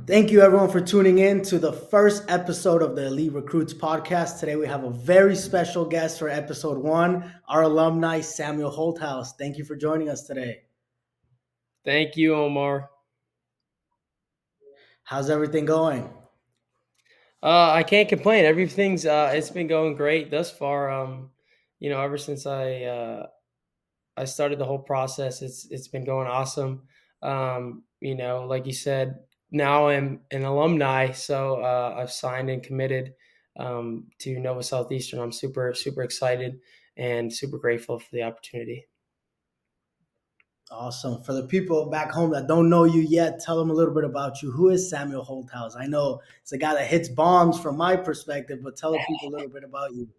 Thank you, everyone, for tuning in to the first episode of the Elite Recruits podcast. Today, we have a very special guest for episode one, our alumni, Samuel Holthaus. Thank you for joining us today. Thank you, Omar. How's everything going? I can't complain. Everything's it's been going great thus far. Ever since I started the whole process, it's been going awesome. Like you said, now I'm an alumni, so I've signed and committed to Nova Southeastern. I'm super excited and super grateful for the opportunity. Awesome. For the people back home that don't know you yet, tell them a little bit about you. Who is Samuel Holthaus? I know it's a guy that hits bombs from my perspective, but tell the people a little bit about you.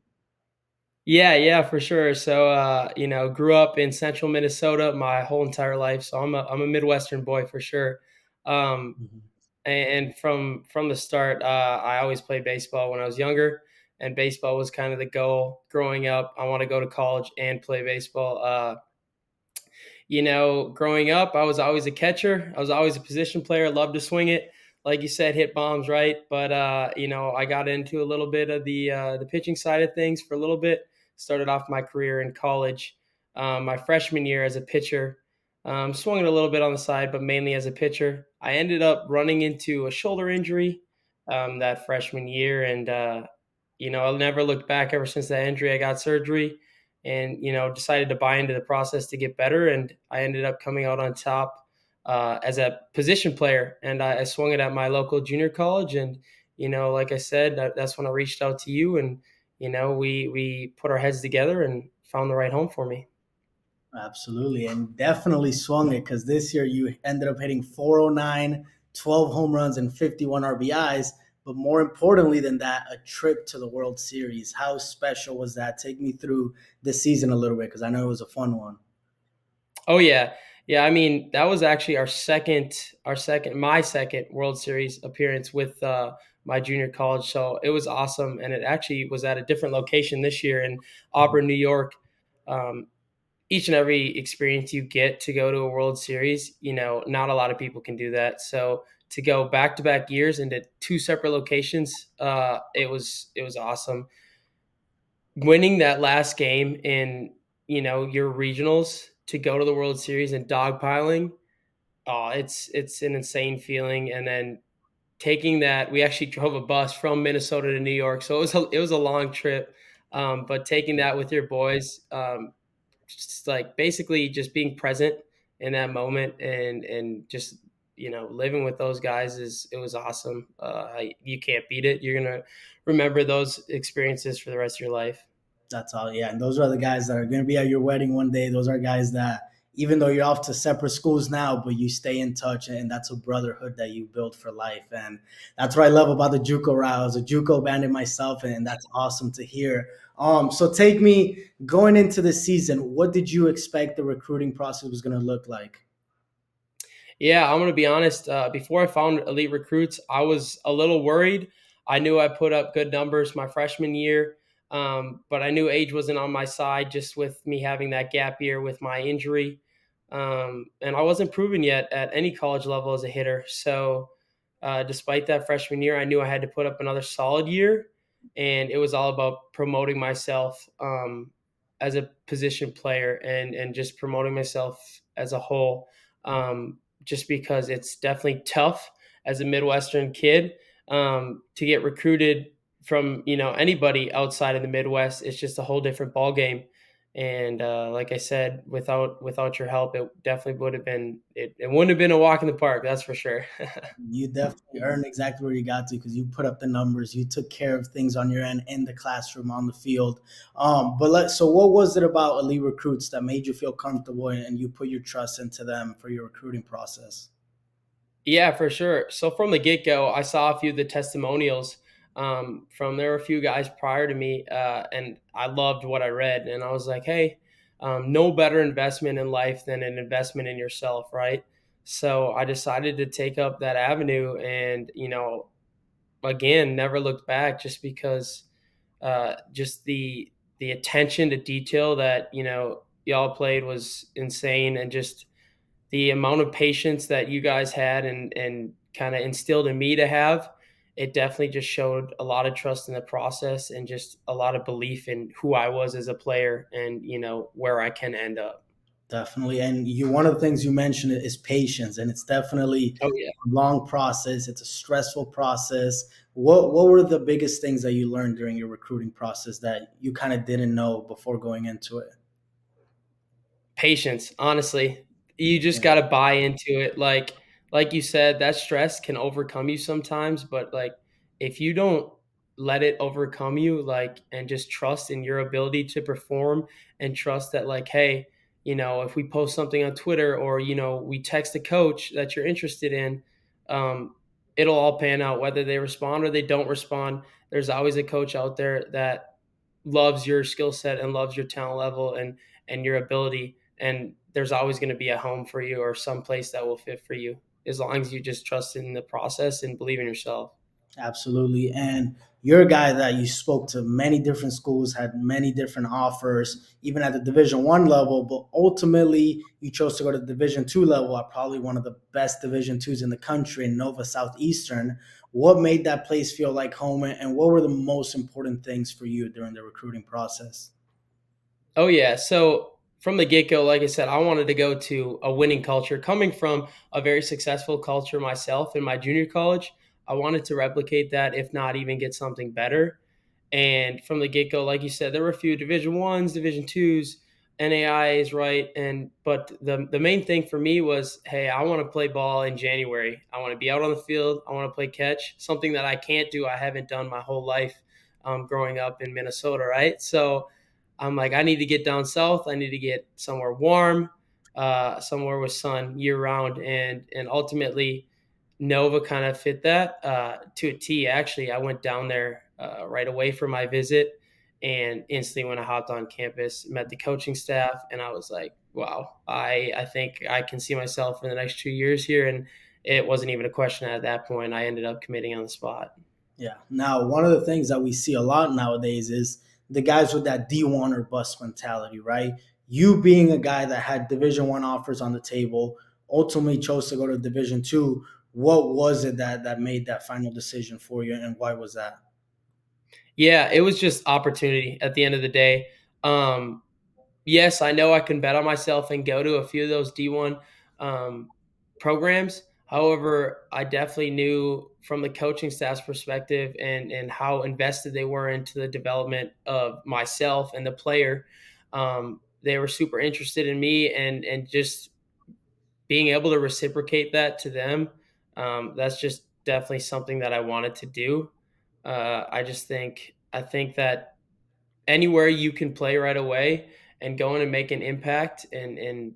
Yeah, for sure. So, grew up in central Minnesota my whole entire life. So I'm a Midwestern boy for sure. Um, Mhm. and from the start, I always played baseball when I was younger, and baseball was kind of the goal growing up. I want to go to college and play baseball. Growing up, I was always a catcher. I was always a position player. Loved to swing it, like you said, hit bombs, right? But I got into a little bit of the pitching side of things for a little bit. Started off my career in college, my freshman year as a pitcher. Swung it a little bit on the side, but mainly as a pitcher. I ended up running into a shoulder injury that freshman year, and I'll never look back. Ever since that injury, I got surgery and decided to buy into the process to get better, and I ended up coming out on top as a position player, and I swung it at my local junior college. And like I said, that's when I reached out to you, and we put our heads together and found the right home for me. Absolutely. And definitely swung it because this year you ended up hitting 409, 12 home runs, and 51 RBIs. But more importantly than that, a trip to the World Series. How special was that? Take me through this season a little bit because I know it was a fun one. Oh yeah. I mean, that was actually my second World Series appearance with my junior college. So it was awesome, and it actually was at a different location this year in Auburn, New York. Um, each and every experience you get to go to a World Series, not a lot of people can do that. So to go back to back years into two separate locations, it was awesome. Winning that last game in your regionals to go to the World Series and dogpiling, oh, it's an insane feeling. And then taking that, we actually drove a bus from Minnesota to New York, so it was a long trip. But taking that with your boys, just like basically just being present in that moment and just living with those guys is it was awesome. You can't beat it. You're gonna remember those experiences for the rest of your life. That's all. Yeah. And those are the guys that are going to be at your wedding one day. Those are guys that, even though you're off to separate schools now, but you stay in touch. And that's a brotherhood that you build for life. And that's what I love about the Juco route. I was a Juco bandit myself, and that's awesome to hear. So take me going into the season. What did you expect the recruiting process was going to look like? Yeah, I'm gonna be honest. Before I found Elite Recruits, I was a little worried. I knew I put up good numbers my freshman year, but I knew age wasn't on my side just with me having that gap year with my injury, and I wasn't proven yet at any college level as a hitter. So, despite that freshman year, I knew I had to put up another solid year, and it was all about promoting myself as a position player and just promoting myself as a whole. Just because it's definitely tough as a Midwestern kid to get recruited from anybody outside of the Midwest. It's just a whole different ball game. And like I said, without your help, it definitely would have been it wouldn't have been a walk in the park. That's for sure. You definitely earned exactly where you got to because you put up the numbers. You took care of things on your end in the classroom, on the field. So what was it about elite recruits that made you feel comfortable and you put your trust into them for your recruiting process? Yeah, for sure. So from the get go, I saw a few of the testimonials from there were a few guys prior to me, and I loved what I read. And I was like, hey, no better investment in life than an investment in yourself, right? So I decided to take up that avenue, and again, never looked back, just because just the attention to detail that y'all played was insane, and just the amount of patience that you guys had and kind of instilled in me to have, it definitely just showed a lot of trust in the process and just a lot of belief in who I was as a player and, where I can end up. Definitely. And one of the things you mentioned is patience, and it's definitely Oh yeah. a long process. It's a stressful process. What were the biggest things that you learned during your recruiting process that you kind of didn't know before going into it? Patience, honestly. You just Yeah, gotta buy into it, like you said, that stress can overcome you sometimes, but, like, if you don't let it overcome you, like, and just trust in your ability to perform and trust that, like, "Hey, if we post something on Twitter or, we text a coach that you're interested in, um, it'll all pan out, whether they respond or they don't respond." There's always a coach out there that loves your skill set and loves your talent level and your ability, and there's always going to be a home for you or some place that will fit for you as long as you just trust in the process and believe in yourself. absolutely. And you're a guy that you spoke to many different schools, had many different offers, even at the Division 1 level, but ultimately you chose to go to the Division 2 level at probably one of the best Division 2s in the country in Nova Southeastern. What made that place feel like home, and what were the most important things for you during the recruiting process? Oh yeah. So from the get go, like I said, I wanted to go to a winning culture. Coming from a very successful culture myself in my junior college, I wanted to replicate that, if not even get something better. And from the get go, like you said, there were a few Division 1s, Division 2s, NAIs, right? And but the main thing for me was, hey, I want to play ball in January. I want to be out on the field. I want to play catch, something that I can't do. I haven't done my whole life growing up in Minnesota, right? So I'm like, I need to get down south. I need to get somewhere warm, somewhere with sun year round, and ultimately, Nova kind of fit that to a T. Actually, I went down there right away for my visit, and instantly when I hopped on campus, met the coaching staff, and I was like, wow, I think I can see myself in the next 2 years here, and it wasn't even a question at that point. I ended up committing on the spot. Yeah. Now, one of the things that we see a lot nowadays is the guys with that D1 or bust mentality, right? You being a guy that had Division 1 offers on the table, ultimately chose to go to Division 2. What was it that made that final decision for you, and why was that? Yeah, it was just opportunity at the end of the day. Um, yes, I know I can bet on myself and go to a few of those D1 um, programs. However, I definitely knew from the coaching staff's perspective and how invested they were into the development of myself and the player. They were super interested in me and just being able to reciprocate that to them. That's just definitely something that I wanted to do. I think that anywhere you can play right away and go in and make an impact and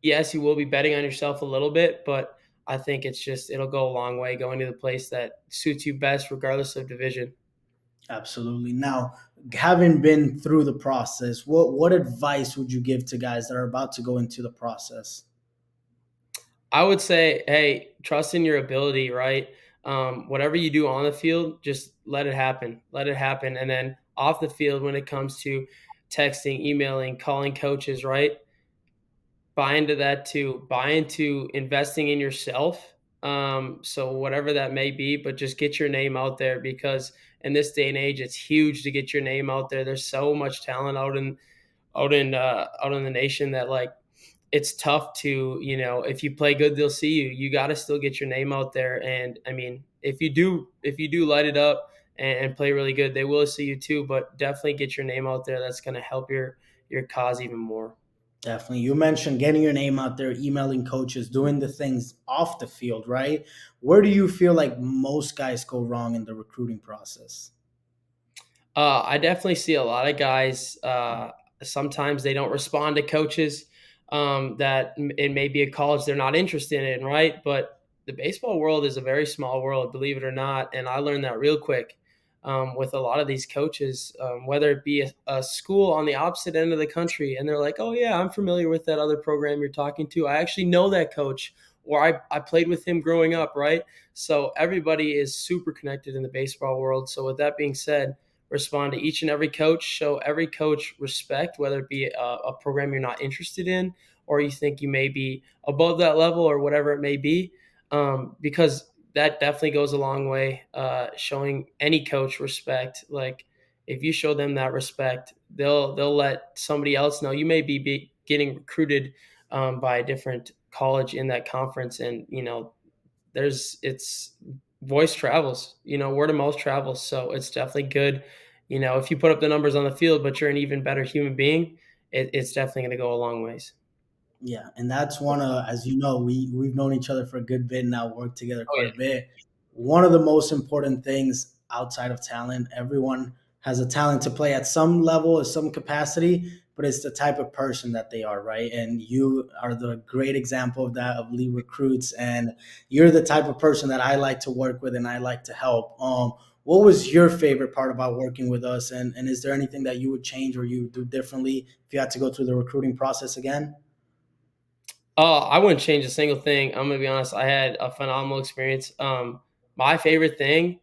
yes, you will be betting on yourself a little bit, but I think it'll go a long way going to the place that suits you best regardless of division. Absolutely. Now, having been through the process, what advice would you give to guys that are about to go into the process? I would say, hey, trust in your ability, right? Whatever you do on the field, just let it happen. Let it happen. And then off the field, when it comes to texting, emailing, calling coaches, right? Buy into that too. Buy into investing in yourself. So whatever that may be, but just get your name out there because in this day and age, it's huge to get your name out there. There's so much talent out in the nation that like it's tough to if you play good, they'll see you. You got to still get your name out there. And I mean, if you do light it up and play really good, they will see you too. But definitely get your name out there. That's going to help your cause even more. Definitely. You mentioned getting your name out there, emailing coaches, doing the things off the field, right? Where do you feel like most guys go wrong in the recruiting process? I definitely see a lot of guys. Sometimes they don't respond to coaches it may be a college they're not interested in, right? But the baseball world is a very small world, believe it or not, and I learned that real quick with a lot of these coaches, whether it be a school on the opposite end of the country, and they're like, "Oh yeah, I'm familiar with that other program you're talking to. I actually know that coach, or I played with him growing up, right?" So everybody is super connected in the baseball world. So with that being said, respond to each and every coach, show every coach respect, whether it be a program you're not interested in or you think you may be above that level or whatever it may be. Because that definitely goes a long way. Showing any coach respect, like if you show them that respect, they'll let somebody else know. You may be getting recruited by a different college in that conference, and there's it's voice travels. Word of mouth travels. So it's definitely good. If you put up the numbers on the field, but you're an even better human being, it's definitely going to go a long ways. Yeah, and that's one of, as you know, we've known each other for a good bit now, worked together Oh quite yeah. a bit. One of the most important things outside of talent, everyone has a talent to play at some level, at some capacity, but it's the type of person that they are, right? And you are the great example of that, of lead recruits, and you're the type of person that I like to work with and I like to help. What was your favorite part about working with us, and is there anything that you would change or you would do differently if you had to go through the recruiting process again? I wouldn't change a single thing. I'm gonna be honest. I had a phenomenal experience. My favorite thing,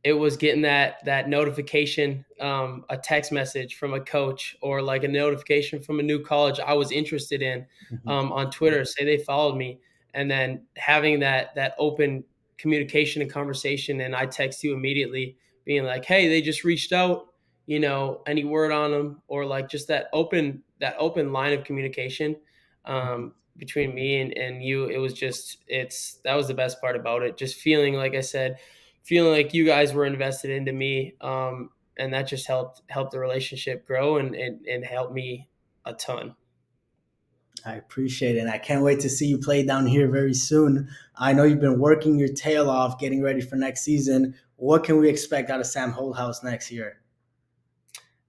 it was getting that notification, a text message from a coach, or like a notification from a new college I was interested in, Mhm. on Twitter. Say they followed me, and then having that open communication and conversation, and I text you immediately, being like, "Hey, they just reached out. Any word on them?" Or like just that open line of communication. Between me and you, it was just it's that was the best part about it, just feeling like I said, feeling like you guys were invested into me, and that just helped the relationship grow and helped me a ton. I appreciate it. And I can't wait to see you play down here very soon. I know you've been working your tail off getting ready for next season. What can we expect out of Sam Holthaus next year?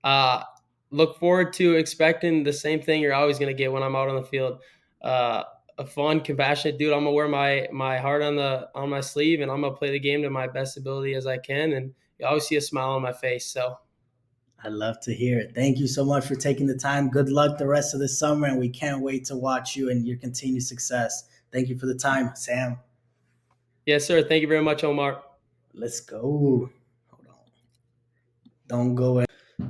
uh Look forward to expecting the same thing you're always going to get when I'm out on the field. uh a fun, compassionate dude. I'm gonna wear my heart on my sleeve, and I'm gonna play the game to my best ability as I can, and you always see a smile on my face. So I love to hear it. Thank you so much for taking the time. Good luck the rest of the summer, and we can't wait to watch you and your continued success. Thank you for the time, Sam. yes, sir. Thank you very much, Omar. Let's go. Hold on. Don't go